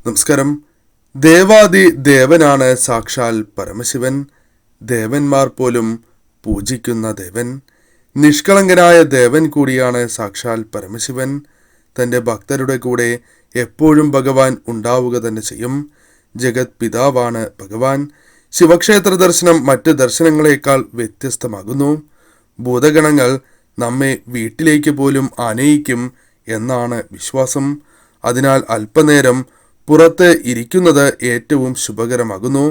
നമസ്കാരം. ദേവാദി ദേവനാണ് സാക്ഷാൽ പരമശിവൻ. ദേവന്മാർ പോലും പൂജിക്കുന്ന ദേവൻ, നിഷ്കളങ്കനായ ദേവൻ കൂടിയാണ് സാക്ഷാൽ പരമശിവൻ. തൻ്റെ ഭക്തരുടെ കൂടെ എപ്പോഴും ഭഗവാൻ ഉണ്ടാവുക തന്നെ ചെയ്യും. ജഗത് പിതാവാണ് ഭഗവാൻ. ശിവക്ഷേത്ര ദർശനം മറ്റ് ദർശനങ്ങളെക്കാൾ വ്യത്യസ്തമാകുന്നു. ഭൂതഗണങ്ങൾ നമ്മെ വീട്ടിലേക്ക് പോലും ആനയിക്കും എന്നാണ് വിശ്വാസം. അതിനാൽ അല്പനേരം പുറത്ത് ഇരിക്കുന്നത് ഏറ്റവും ശുഭകരമാകുന്നു.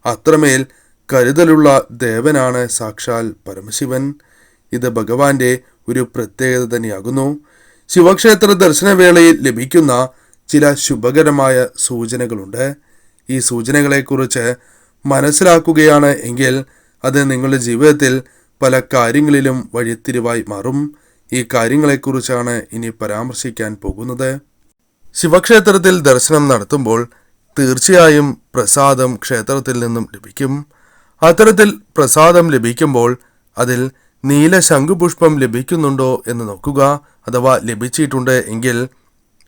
അത്രമേൽ കരുതലുള്ള ദേവനാണ് സാക്ഷാൽ പരമശിവൻ. ഇത് ഭഗവാന്റെ ഒരു പ്രത്യേകത തന്നെയാകുന്നു. ശിവക്ഷേത്ര ദർശനവേളയിൽ ലഭിക്കുന്ന ചില ശുഭകരമായ സൂചനകളുണ്ട്. ഈ സൂചനകളെക്കുറിച്ച് മനസ്സിലാക്കുകയാണ് എങ്കിൽ അത് നിങ്ങളുടെ ജീവിതത്തിൽ പല കാര്യങ്ങളിലും വഴിത്തിരിവായി മാറും. ഈ കാര്യങ്ങളെക്കുറിച്ചാണ് ഇനി പരാമർശിക്കാൻ പോകുന്നത്. ശിവക്ഷേത്രത്തിൽ ദർശനം നടത്തുമ്പോൾ തീർച്ചയായും പ്രസാദം ക്ഷേത്രത്തിൽ നിന്നും ലഭിക്കും. അത്തരത്തിൽ പ്രസാദം ലഭിക്കുമ്പോൾ അതിൽ നീല ശംഖുപുഷ്പം ലഭിക്കുന്നുണ്ടോ എന്ന് നോക്കുക. അഥവാ ലഭിച്ചിട്ടുണ്ട് എങ്കിൽ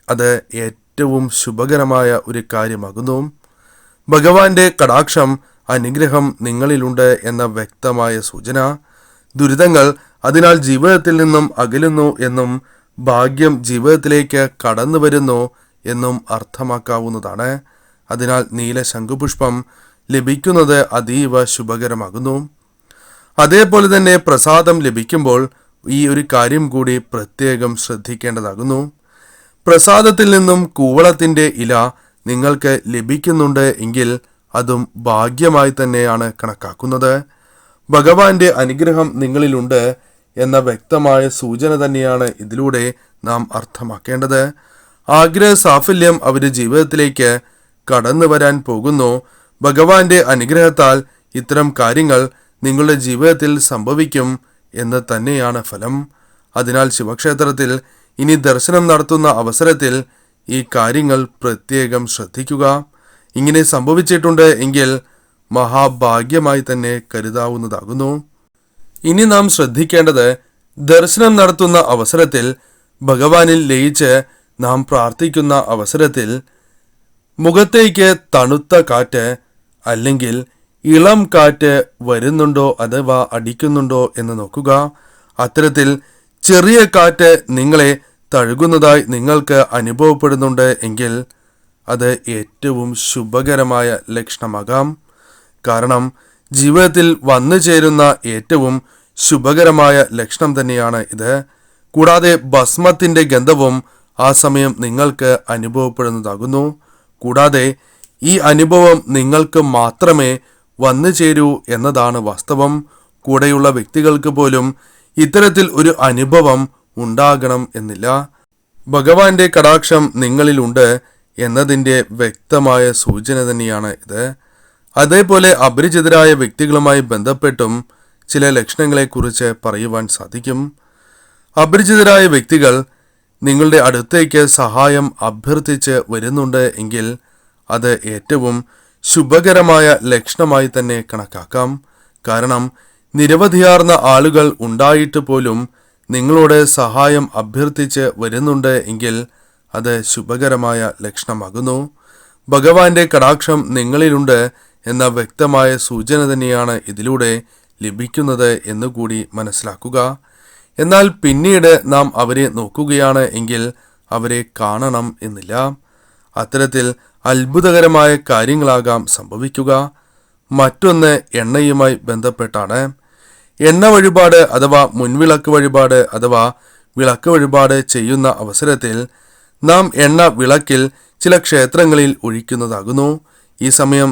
അത് ഏറ്റവും ശുഭകരമായ ഒരു കാര്യമാകുന്നു. ഭഗവാന്റെ കടാക്ഷം, അനുഗ്രഹം നിങ്ങളിലുണ്ട് എന്ന വ്യക്തമായ സൂചന. ദുരിതങ്ങൾ അതിനാൽ ജീവിതത്തിൽ നിന്നും അകലുന്നു എന്നും ഭാഗ്യം ജീവിതത്തിലേക്ക് കടന്നു വരുന്നു എന്നും അർത്ഥമാക്കാവുന്നതാണ്. അതിനാൽ നീല ശംഖുപുഷ്പം ലഭിക്കുന്നത് അതീവ ശുഭകരമാകുന്നു. അതേപോലെ തന്നെ പ്രസാദം ലഭിക്കുമ്പോൾ ഈ ഒരു കാര്യം കൂടി പ്രത്യേകം ശ്രദ്ധിക്കേണ്ടതാകുന്നു. പ്രസാദത്തിൽ നിന്നും കൂവളത്തിൻ്റെ ഇല നിങ്ങൾക്ക് ലഭിക്കുന്നുണ്ട് എങ്കിൽ അതും ഭാഗ്യമായി തന്നെയാണ് കണക്കാക്കുന്നത്. ഭഗവാന്റെ അനുഗ്രഹം നിങ്ങളിലുണ്ട് എന്ന വ്യക്തമായ സൂചന തന്നെയാണ് ഇതിലൂടെ നാം അർത്ഥമാക്കേണ്ടത്. ആഗ്രഹ സാഫല്യം അവരുടെ ജീവിതത്തിലേക്ക് കടന്നു വരാൻ പോകുന്നു. ഭഗവാന്റെ അനുഗ്രഹത്താൽ ഇത്തരം കാര്യങ്ങൾ നിങ്ങളുടെ ജീവിതത്തിൽ സംഭവിക്കും എന്ന് തന്നെയാണ് ഫലം. അതിനാൽ ശിവക്ഷേത്രത്തിൽ ഇനി ദർശനം നടത്തുന്ന അവസരത്തിൽ ഈ കാര്യങ്ങൾ പ്രത്യേകം ശ്രദ്ധിക്കുക. ഇങ്ങനെ സംഭവിച്ചിട്ടുണ്ട് എങ്കിൽ മഹാഭാഗ്യമായി തന്നെ കരുതാവുന്നതാകുന്നു. ഇനി നാം ശ്രദ്ധിക്കേണ്ടത്, ദർശനം നടത്തുന്ന അവസരത്തിൽ ഭഗവാനിൽ ലയിച്ച് നാം പ്രാർത്ഥിക്കുന്ന അവസരത്തിൽ മുഖത്തേക്ക് തണുത്ത കാറ്റ് അല്ലെങ്കിൽ ഇളം കാറ്റ് വരുന്നുണ്ടോ അഥവാ അടിക്കുന്നുണ്ടോ എന്ന് നോക്കുക. അത്തരത്തിൽ ചെറിയ കാറ്റ് നിങ്ങളെ തഴുകുന്നതായി നിങ്ങൾക്ക് അനുഭവപ്പെടുന്നുണ്ട് എങ്കിൽ അത് ഏറ്റവും ശുഭകരമായ ലക്ഷണമാകാം. കാരണം ജീവിതത്തിൽ വന്നു ചേരുന്ന ഏറ്റവും ശുഭകരമായ ലക്ഷണം തന്നെയാണ് ഇത്. കൂടാതെ ഭസ്മത്തിൻ്റെ ഗന്ധവും ആ സമയം നിങ്ങൾക്ക് അനുഭവപ്പെടുന്നതാകുന്നു. കൂടാതെ ഈ അനുഭവം നിങ്ങൾക്ക് മാത്രമേ വന്നു ചേരൂ എന്നതാണ് വാസ്തവം. കൂടെയുള്ള വ്യക്തികൾക്ക് പോലും ഇത്തരത്തിൽ ഒരു അനുഭവം ഉണ്ടാകണം എന്നില്ല. ഭഗവാന്റെ കടാക്ഷം നിങ്ങളിലുണ്ട് എന്നതിൻ്റെ വ്യക്തമായ സൂചന തന്നെയാണ് ഇത്. അതേപോലെ അപരിചിതരായ വ്യക്തികളുമായി ബന്ധപ്പെട്ടും ചില ലക്ഷണങ്ങളെക്കുറിച്ച് പറയുവാൻ സാധിക്കും. അപരിചിതരായ വ്യക്തികൾ നിങ്ങളുടെ അടുത്തേക്ക് സഹായം അഭ്യർത്ഥിച്ച് വരുന്നുണ്ട് എങ്കിൽ അത് ഏറ്റവും ശുഭകരമായ ലക്ഷണമായി തന്നെ കണക്കാക്കാം. കാരണം നിരവധിയാർന്ന ആളുകൾ ഉണ്ടായിട്ട് പോലും നിങ്ങളോട് സഹായം അഭ്യർത്ഥിച്ച് വരുന്നുണ്ട് എങ്കിൽ അത് ശുഭകരമായ ലക്ഷണമാകുന്നു. ഭഗവാന്റെ കടാക്ഷം നിങ്ങളിലുണ്ട് എന്ന വ്യക്തമായ സൂചന തന്നെയാണ് ഇതിലൂടെ ലഭിക്കുന്നത് എന്നുകൂടി മനസ്സിലാക്കുക. എന്നാൽ പിന്നീട് നാം അവരെ നോക്കുകയാണ് എങ്കിൽ അവരെ കാണണം എന്നില്ല. അത്തരത്തിൽ അത്ഭുതകരമായ കാര്യങ്ങളാകാം സംഭവിക്കുക. മറ്റൊന്ന് എണ്ണയുമായി ബന്ധപ്പെട്ടാണ്. എണ്ണ വഴിപാട് അഥവാ മുൻവിളക്ക് വഴിപാട് അഥവാ വിളക്ക് വഴിപാട് ചെയ്യുന്ന അവസരത്തിൽ നാം എണ്ണ വിളക്കിൽ ചില ക്ഷേത്രങ്ങളിൽ ഒഴിക്കുന്നതാകുന്നു. ഈ സമയം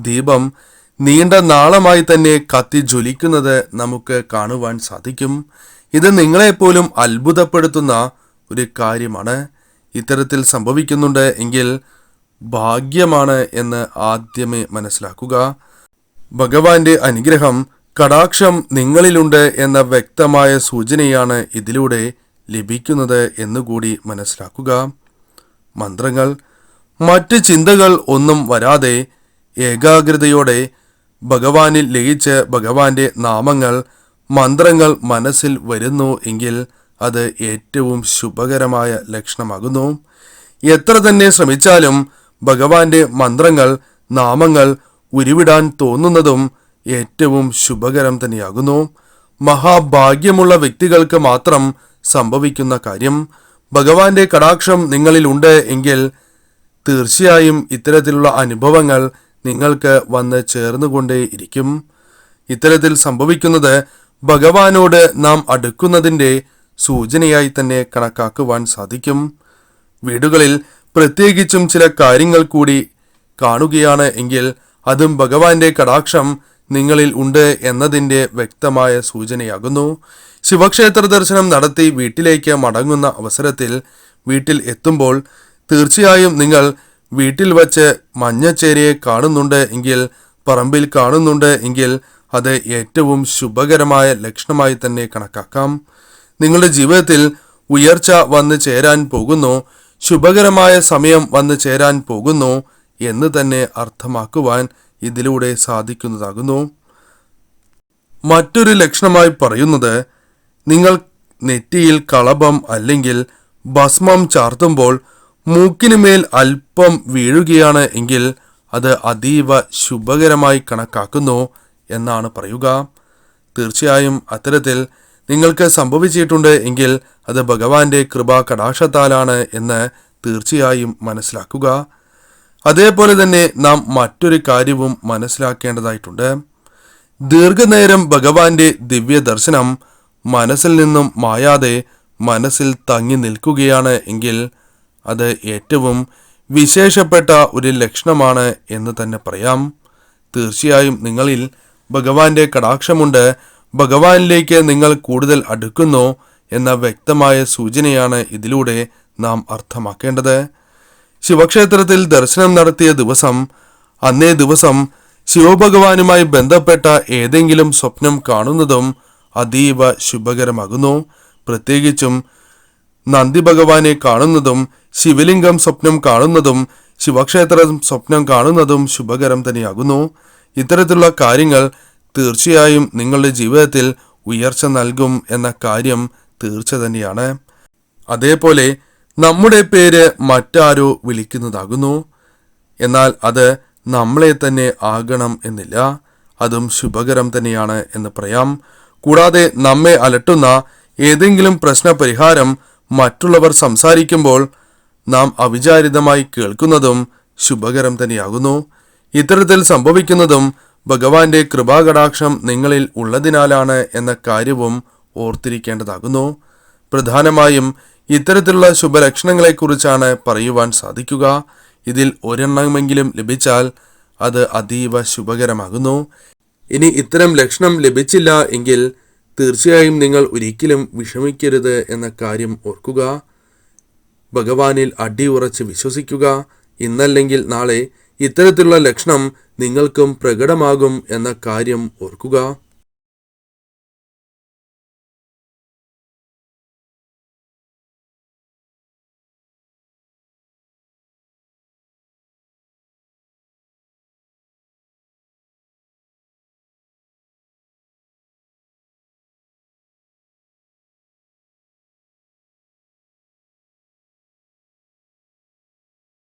ദീപം നീണ്ട നാളമായി തന്നെ കത്തി ജ്വലിക്കുന്നത് നമുക്ക് കാണുവാൻ സാധിക്കും. ഇത് നിങ്ങളെപ്പോലും അത്ഭുതപ്പെടുത്തുന്ന ഒരു കാര്യമാണ്. ഇത്തരത്തിൽ സംഭവിക്കുന്നുണ്ട് എങ്കിൽ ഭാഗ്യമാണ് എന്ന് ആദ്യമേ മനസ്സിലാക്കുക. ഭഗവാന്റെ അനുഗ്രഹം, കടാക്ഷം നിങ്ങളിലുണ്ട് എന്ന വ്യക്തമായ സൂചനയാണ് ഇതിലൂടെ ലഭിക്കുന്നത് എന്നുകൂടി മനസ്സിലാക്കുക. മന്ത്രങ്ങൾ, മറ്റ് ചിന്തകൾ ഒന്നും വരാതെ ഏകാഗ്രതയോടെ ഭഗവാനിൽ ലയിച്ച് ഭഗവാന്റെ നാമങ്ങൾ, മന്ത്രങ്ങൾ മനസ്സിൽ വരുന്നു എങ്കിൽ അത് ഏറ്റവും ശുഭകരമായ ലക്ഷണമാകുന്നു. എത്ര തന്നെ ശ്രമിച്ചാലും ഭഗവാന്റെ മന്ത്രങ്ങൾ, നാമങ്ങൾ ഉരുവിടാൻ തോന്നുന്നതും ഏറ്റവും ശുഭകരം തന്നെയാകുന്നു. മഹാഭാഗ്യമുള്ള വ്യക്തികൾക്ക് മാത്രം സംഭവിക്കുന്ന കാര്യം. ഭഗവാന്റെ കടാക്ഷം നിങ്ങളിൽ ഉണ്ട് എങ്കിൽ തീർച്ചയായും ഇത്തരത്തിലുള്ള അനുഭവങ്ങൾ നിങ്ങൾക്ക് വന്ന് ചേർന്നുകൊണ്ടേയിരിക്കും. ഇത്തരത്തിൽ സംഭവിക്കുന്നത് ഭഗവാനോട് നാം അടുക്കുന്നതിൻ്റെ സൂചനയായി തന്നെ കണക്കാക്കുവാൻ സാധിക്കും. വീടുകളിൽ പ്രത്യേകിച്ചും ചില കാര്യങ്ങൾ കൂടി കാണുകയാണ് എങ്കിൽ അതും ഭഗവാന്റെ കടാക്ഷം നിങ്ങളിൽ ഉണ്ട് എന്നതിൻ്റെ വ്യക്തമായ സൂചനയാകുന്നു. ശിവക്ഷേത്ര ദർശനം നടത്തി വീട്ടിലേക്ക് മടങ്ങുന്ന അവസരത്തിൽ വീട്ടിൽ എത്തുമ്പോൾ തീർച്ചയായും നിങ്ങൾ വീട്ടിൽ വച്ച് മഞ്ഞച്ചേരയെ കാണുന്നുണ്ട് എങ്കിൽ, പറമ്പിൽ കാണുന്നുണ്ട് എങ്കിൽ അത് ഏറ്റവും ശുഭകരമായ ലക്ഷണമായി തന്നെ കണക്കാക്കാം. നിങ്ങളുടെ ജീവിതത്തിൽ ഉയർച്ച വന്നു ചേരാൻ പോകുന്നു, ശുഭകരമായ സമയം വന്നു ചേരാൻ പോകുന്നു എന്ന് തന്നെ അർത്ഥമാക്കുവാൻ ഇതിലൂടെ സാധിക്കുന്നതാകുന്നു. മറ്റൊരു ലക്ഷണമായി പറയുന്നത്, നിങ്ങൾ നെറ്റിയിൽ കളഭം അല്ലെങ്കിൽ ഭസ്മം ചാർത്തുമ്പോൾ മൂക്കിനുമേൽ അല്പം വീഴുകയാണ് എങ്കിൽ അത് അതീവ ശുഭകരമായി കണക്കാക്കുന്നു എന്നാണ് പറയുക. തീർച്ചയായും അത്തരത്തിൽ നിങ്ങൾക്ക് സംഭവിച്ചിട്ടുണ്ട് എങ്കിൽ അത് ഭഗവാന്റെ കൃപാ കടാക്ഷത്താലാണ് എന്ന് തീർച്ചയായും മനസ്സിലാക്കുക. അതേപോലെ തന്നെ നാം മറ്റൊരു കാര്യവും മനസ്സിലാക്കേണ്ടതായിട്ടുണ്ട്. ദീർഘനേരം ഭഗവാന്റെ ദിവ്യ ദർശനം മനസ്സിൽ നിന്നും മായാതെ മനസ്സിൽ തങ്ങി നിൽക്കുകയാണ് എങ്കിൽ അത് ഏറ്റവും വിശേഷപ്പെട്ട ഒരു ലക്ഷണമാണ് എന്ന് തന്നെ പറയാം. തീർച്ചയായും നിങ്ങളിൽ ഭഗവാന്റെ കടാക്ഷമുണ്ട്, ഭഗവാനിലേക്ക് നിങ്ങൾ കൂടുതൽ അടുക്കുന്നു എന്ന വ്യക്തമായ സൂചനയാണ് ഇതിലൂടെ നാം അർത്ഥമാക്കേണ്ടത്. ശിവക്ഷേത്രത്തിൽ ദർശനം നടത്തിയ ദിവസം, അന്നേ ദിവസം ശിവഭഗവാനുമായി ബന്ധപ്പെട്ട ഏതെങ്കിലും സ്വപ്നം കാണുന്നതും അതീവ ശുഭകരമാകുന്നു. പ്രത്യേകിച്ചും നന്ദി ഭഗവാനെ കാണുന്നതും ശിവലിംഗം സ്വപ്നം കാണുന്നതും ശിവക്ഷേത്രം സ്വപ്നം കാണുന്നതും ശുഭകരം തന്നെയാകുന്നു. ഇത്തരത്തിലുള്ള കാര്യങ്ങൾ തീർച്ചയായും നിങ്ങളുടെ ജീവിതത്തിൽ ഉയർച്ച നൽകും എന്ന കാര്യം തീർച്ച തന്നെയാണ്. അതേപോലെ നമ്മുടെ പേര് മറ്റാരോ വിളിക്കുന്നതാകുന്നു, എന്നാൽ അത് നമ്മളെ തന്നെ ആകണം എന്നില്ല. അതും ശുഭകരം തന്നെയാണ് എന്ന് പറയാം. കൂടാതെ നമ്മെ അലട്ടുന്ന ഏതെങ്കിലും പ്രശ്ന പരിഹാരം മറ്റുള്ളവർ സംസാരിക്കുമ്പോൾ നാം അവിചാരിതമായി കേൾക്കുന്നതും ശുഭകരം തന്നെയാകുന്നു. ഇത്തരത്തിൽ സംഭവിക്കുന്നതും ഭഗവാന്റെ കൃപാകടാക്ഷം നിങ്ങളിൽ ഉള്ളതിനാലാണ് എന്ന കാര്യവും ഓർത്തിരിക്കേണ്ടതാകുന്നു. പ്രധാനമായും ഇത്തരത്തിലുള്ള ശുഭലക്ഷണങ്ങളെക്കുറിച്ചാണ് പറയുവാൻ സാധിക്കുക. ഇതിൽ ഒരെണ്ണമെങ്കിലും ലഭിച്ചാൽ അത് അതീവ ശുഭകരമാകുന്നു. ഇനി ഇത്തരം ലക്ഷണം ലഭിച്ചില്ല എങ്കിൽ തീർച്ചയായും നിങ്ങൾ ഒരിക്കലും വിഷമിക്കരുത് എന്ന കാര്യം ഓർക്കുക. ഭഗവാനിൽ അടിയുറച്ച് വിശ്വസിക്കുക. ഇന്നല്ലെങ്കിൽ നാളെ ഇത്തരത്തിലുള്ള ലക്ഷണം നിങ്ങൾക്കും പ്രകടമാകും എന്ന കാര്യം ഓർക്കുക.